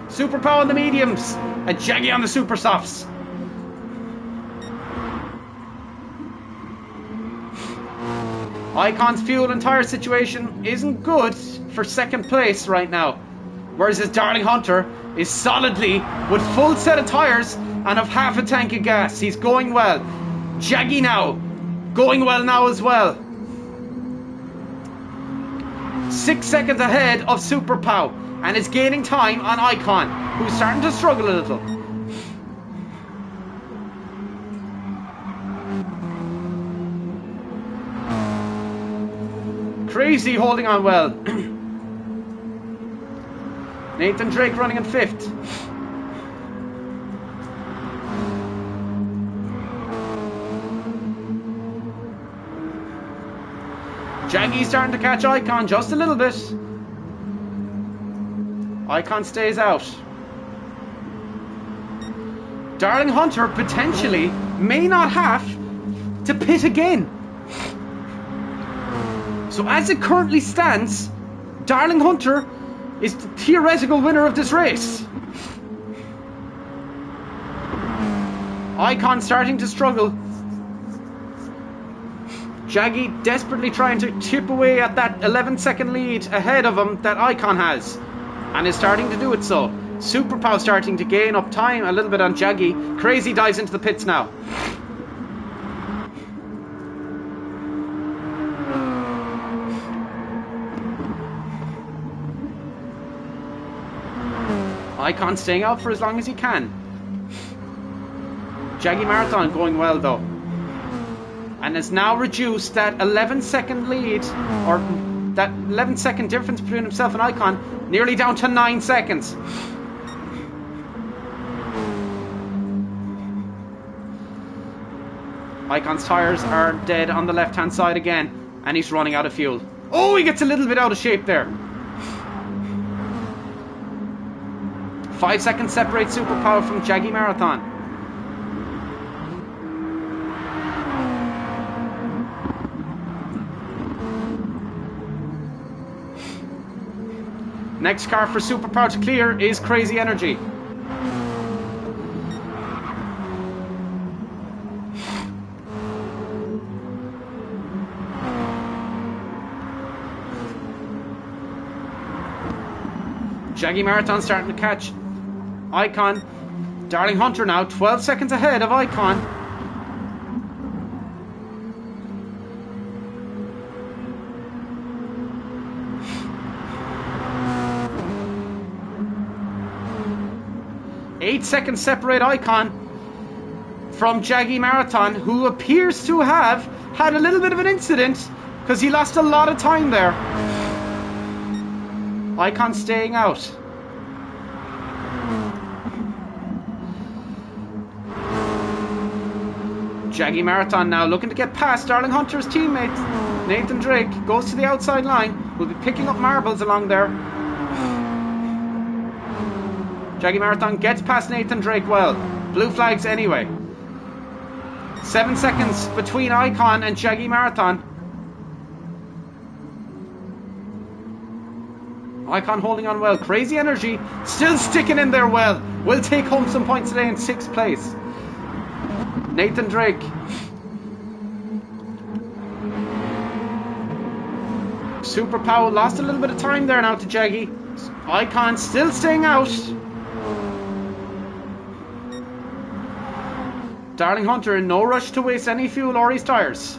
Super Pow on the mediums and Jaggy on the super softs. Icon's fuel and tyre situation isn't good for second place right now, whereas his Darling Hunter is solidly with full set of tyres and of half a tank of gas. He's going well. Jaggy now going well now as well. 6 seconds ahead of Super Pow and is gaining time on Icon, who's starting to struggle a little. Crazy holding on well. Nathan Drake running in fifth. Jaggy's starting to catch Icon just a little bit. Icon stays out. Darling Hunter potentially may not have to pit again. So as it currently stands, Darling Hunter is the theoretical winner of this race. Icon starting to struggle. Jaggy desperately trying to chip away at that 11-second lead ahead of him that Icon has, and is starting to do it so. Super Pow starting to gain up time a little bit on Jaggy. Crazy dives into the pits now. Icon staying out for as long as he can. Jaggy Marathon going well though, and has now reduced that 11-second lead, or that 11-second difference between himself and Icon, nearly down to 9 seconds. Icon's tyres are dead on the left-hand side again, and he's running out of fuel. Oh, he gets a little bit out of shape there. 5 seconds separate Super Pow from Jaggy Marathon. Next car for Super Pow to clear is Crazy Energy. Jaggy Marathon starting to catch Icon. Darling Hunter now 12 seconds ahead of Icon. Eight seconds separate Icon from Jaggy Marathon, who appears to have had a little bit of an incident because he lost a lot of time there. Icon staying out. Jaggy Marathon now looking to get past Darling Hunter's teammate Nathan Drake. Goes to the outside line. Will be picking up marbles along there. Jaggy Marathon gets past Nathan Drake well. Blue flags anyway. 7 seconds between Icon and Jaggy Marathon. Icon holding on well. Crazy Energy still sticking in there well. Will take home some points today in 6th place. Nathan Drake. Super Pow lost a little bit of time there now to Jaggy. Icon still staying out. Darling Hunter in no rush to waste any fuel or his tyres.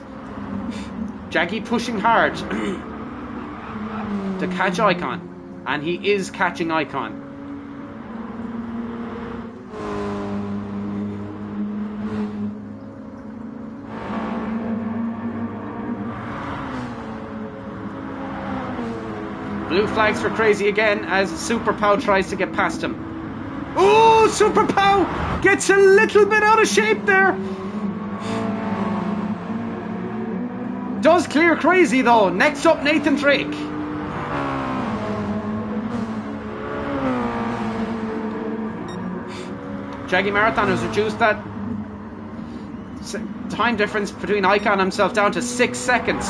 Jackie pushing hard to catch Icon. And he is catching Icon. Blue flags for Crazy again as Super Pow tries to get past him. Oh, Super Pow gets a little bit out of shape there. Does clear Crazy though. Next up, Nathan Drake. Jaggy Marathon has reduced that time difference between Icon and himself down to 6 seconds.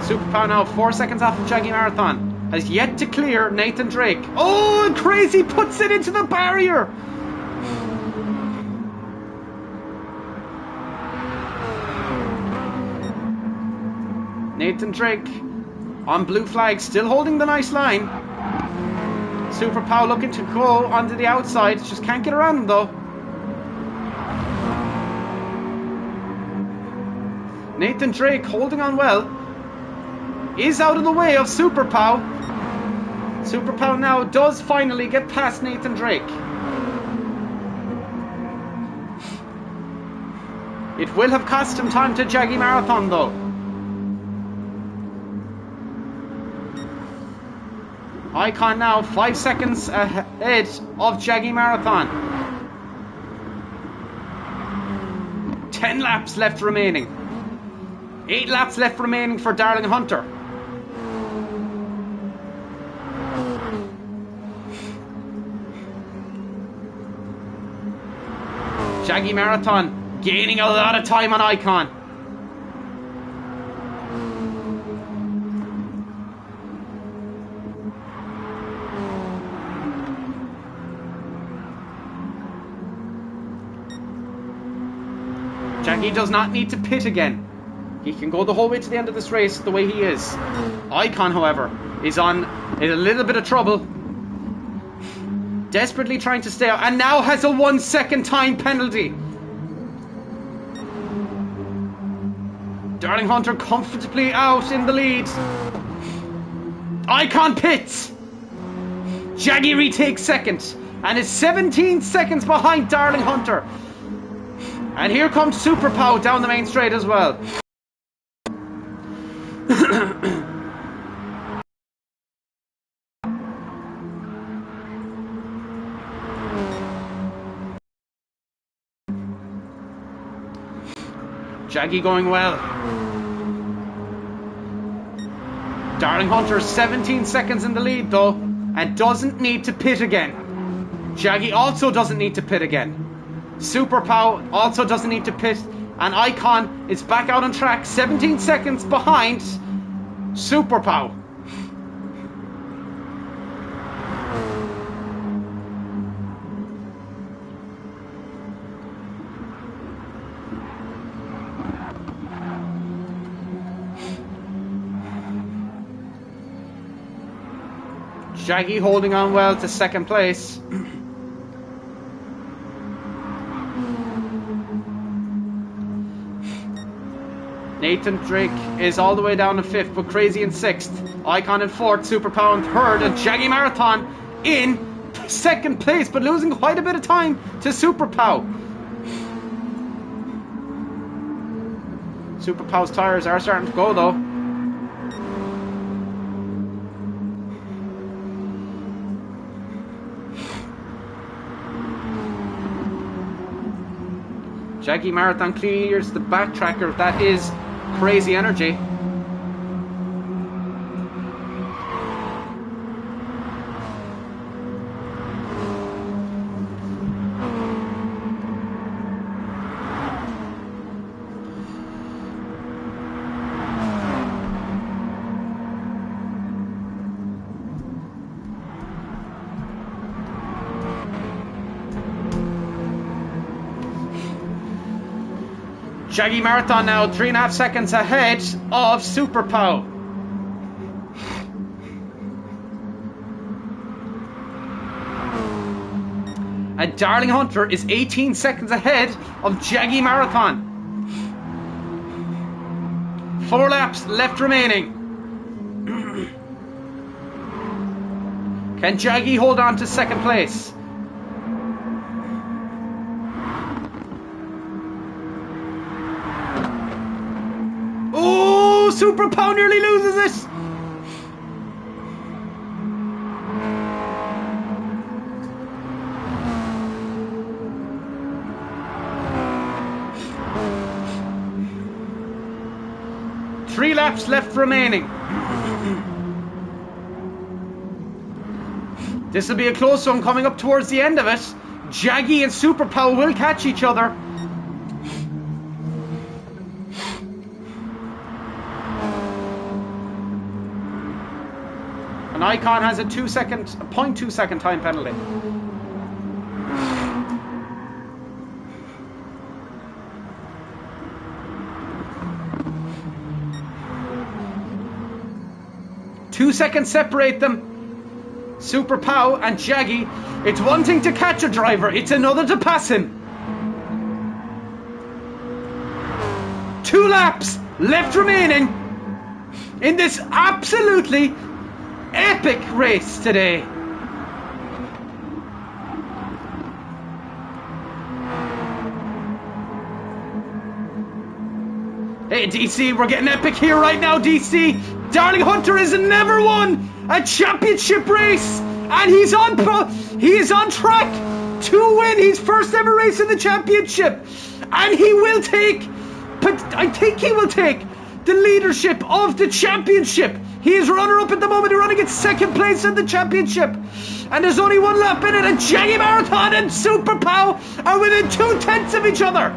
Super Pow now 4 seconds off of Jaggy Marathon. Has yet to clear Nathan Drake. Oh, and Crazy puts it into the barrier. Nathan Drake on blue flag, still holding the nice line. Super Pow looking to go onto the outside, just can't get around him though. Nathan Drake holding on well. Is out of the way of Super Pow. Super Pow now does finally get past Nathan Drake. It will have cost him time to Jaggy Marathon though. Icon now 5 seconds ahead of Jaggy Marathon. 10 laps left remaining. 8 laps left remaining for Darling Hunter. Jaggy Marathon gaining a lot of time on Icon. Jaggy does not need to pit again. He can go the whole way to the end of this race the way he is. Icon, however, is in a little bit of trouble. Desperately trying to stay out, and now has a 1 second time penalty. Darling Hunter comfortably out in the lead. Icon pits. Jaggy retakes second and is 17 seconds behind Darling Hunter. And here comes Super Pow down the main straight as well. Jaggy going well. Darling Hunter 17 seconds in the lead though, and doesn't need to pit again. Jaggy also doesn't need to pit again. Super Pow also doesn't need to pit, and Icon is back out on track, 17 seconds behind Super Pow. Jaggy holding on well to second place. Nathan Drake is all the way down to 5th, but Crazy in 6th. Icon in 4th, Super Pow in 3rd, and Jaggy Marathon in 2nd place, but losing quite a bit of time to Super Pow. Super Pow's tyres are starting to go though. Jaggy Marathon clears the backtracker. That is Crazy Energy. Jaggy Marathon now 3.5 seconds ahead of Super Pow. And Darling Hunter is 18 seconds ahead of Jaggy Marathon. 4 laps left remaining. Can Jaggy hold on to second place? Oh, Super Pow nearly loses it. Three laps left remaining. This will be a close one coming up towards the end of it. Jaggy and Super Pow will catch each other. An icon has a 0.2 second time penalty. Two seconds separate them. Super Pow and Jaggy. It's one thing to catch a driver, it's another to pass him. 2 laps left remaining in this absolutely epic race today. Hey DC, we're getting epic here right now, DC. Darling Hunter has never won a championship race, and he is on track to win his first ever race in the championship, and he will take, I think he will take the leadership of the championship. He is runner-up at the moment. He's running at second place in the championship, and there's only 1 lap in it, and Jaggy Marathon and Super Pow are within 2/10 of each other.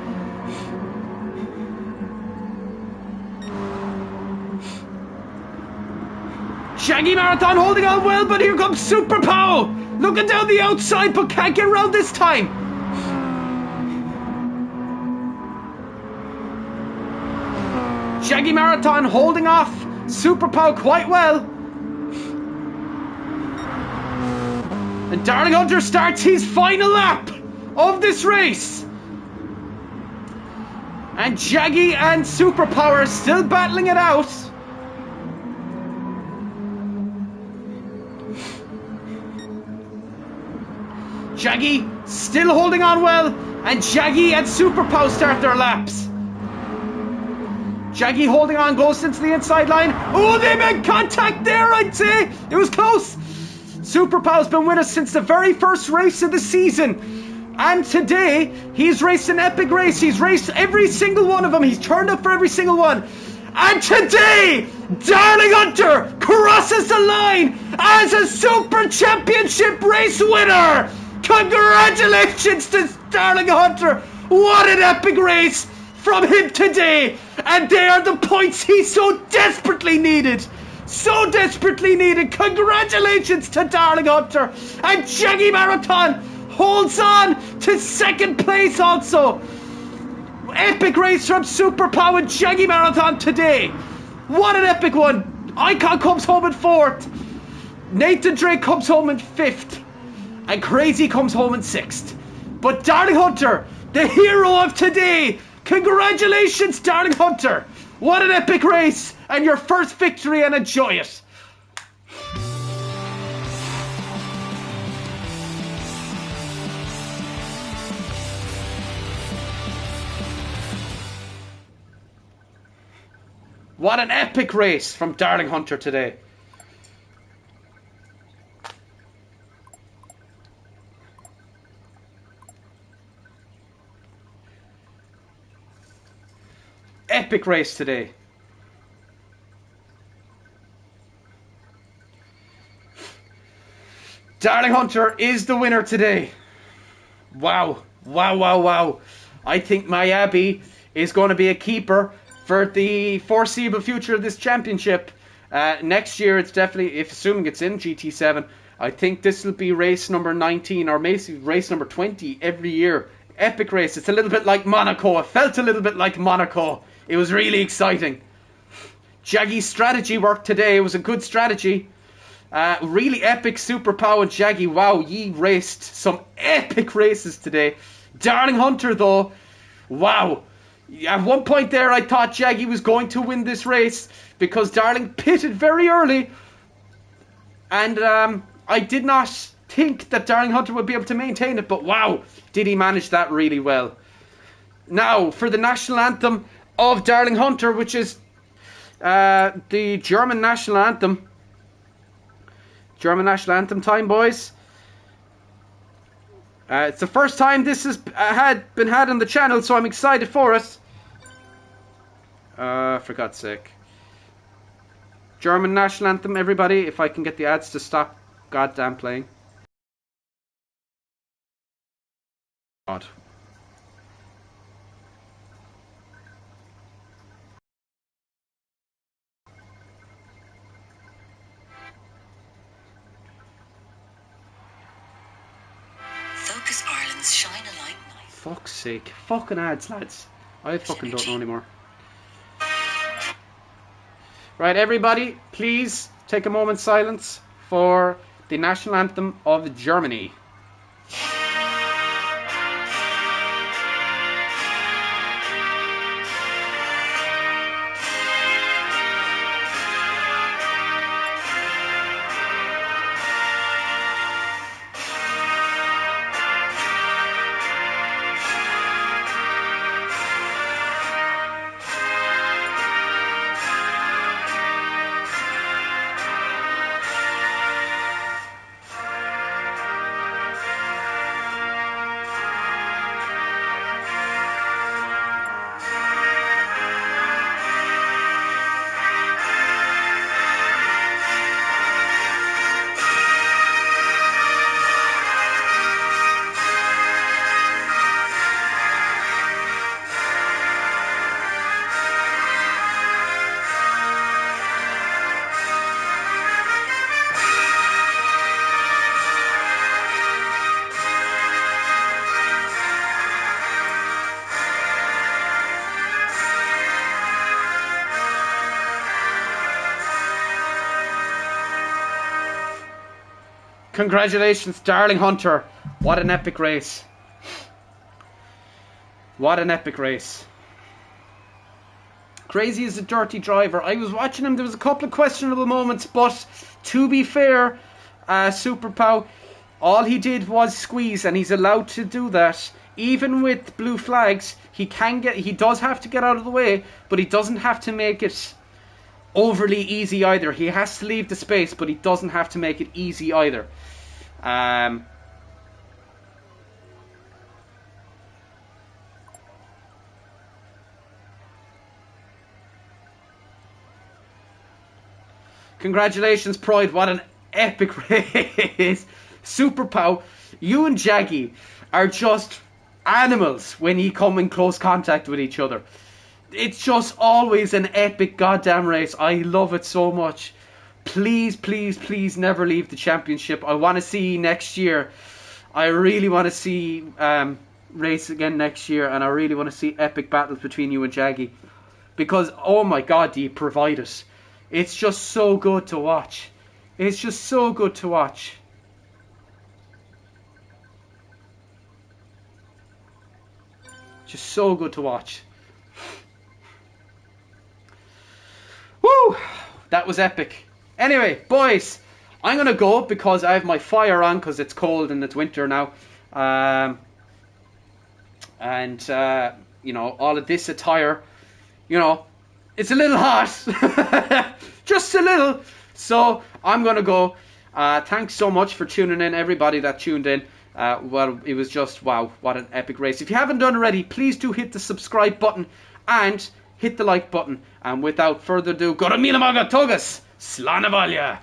Jaggy Marathon holding on well, but here comes Super Pow, looking down the outside but can't get around this time. Jaggy Marathon holding off Super Pow quite well. And Darling Hunter starts his final lap of this race. And Jaggy and Super Pow are still battling it out. Jaggy still holding on well, and Jaggy and Super Pow start their laps. Jaggy holding on, goes into the inside line. Oh, they made contact there, I'd say. It was close. Super Pow's been with us since the very first race of the season. And today, he's raced an epic race. He's raced every single one of them. He's turned up for every single one. And today, Darling Hunter crosses the line as a Super Championship race winner. Congratulations to Darling Hunter. What an epic race from him today. And they are the points he so desperately needed. So desperately needed. Congratulations to Darling Hunter. And Jaggy Marathon holds on to second place also. Epic race from Super Pow and Jaggy Marathon today. What an epic one. Icon comes home in 4th. Nathan Drake comes home in 5th. And Crazy comes home in 6th. But Darling Hunter, the hero of today. Congratulations, Darling Hunter. What an epic race. And your first victory, and enjoy it. What an epic race from Darling Hunter today. Epic race today. Darling Hunter is the winner today. Wow. Wow, wow, wow. I think MIYABI is going to be a keeper for the foreseeable future of this championship. Next year, it's definitely, if assuming it's in GT7, I think this will be race number 19 or maybe race number 20 every year. Epic race. It's a little bit like Monaco. It felt a little bit like Monaco. It was really exciting. Jaggy's strategy worked today. It was a good strategy. Really epic Superpower and Jaggy. Wow, ye raced some epic races today. Darling Hunter, though, wow. At one point there, I thought Jaggy was going to win this race because Darling pitted very early. And I did not think that Darling Hunter would be able to maintain it. But wow, did he manage that really well. Now, for the national anthem of Darling Hunter, which is the German national anthem. German national anthem time, boys. It's the first time this has been had on the channel, so I'm excited for it. For God's sake. German national anthem, everybody. If I can get the ads to stop goddamn playing. God. Focus Ireland's Shine a Light Night. Fuck's sake. Fucking ads, lads. I fucking don't know anymore. Right, everybody, please take a moment's silence for the national anthem of Germany. Congratulations, Darling Hunter. What an epic race. What an epic race. Crazy is a dirty driver. I was watching him. There was a couple of questionable moments, but to be fair, Super Pow, all he did was squeeze, and he's allowed to do that. Even with blue flags, he does have to get out of the way, but he doesn't have to make it overly easy either. He has to leave the space, but he doesn't have to make it easy either. Congratulations, Pride. What an epic race. Super Pow, you and Jaggy are just animals when you come in close contact with each other. It's just always an epic goddamn race. I love it so much. Please, please, please never leave the championship. I want to see next year. I really want to see race again next year, and I really want to see epic battles between you and Jaggy. Because, oh my god, do you provide us. It's just so good to watch. It's just so good to watch. Just so good to watch. Woo! That was epic. Anyway, boys, I'm going to go because I have my fire on because it's cold and it's winter now. You know, all of this attire, you know, it's a little hot. Just a little. So, I'm going to go. Thanks so much for tuning in, everybody that tuned in. Well, it was just, wow, what an epic race. If you haven't done already, please do hit the subscribe button and hit the like button. And without further ado, go to Mila Maga Togas. Slana Valja.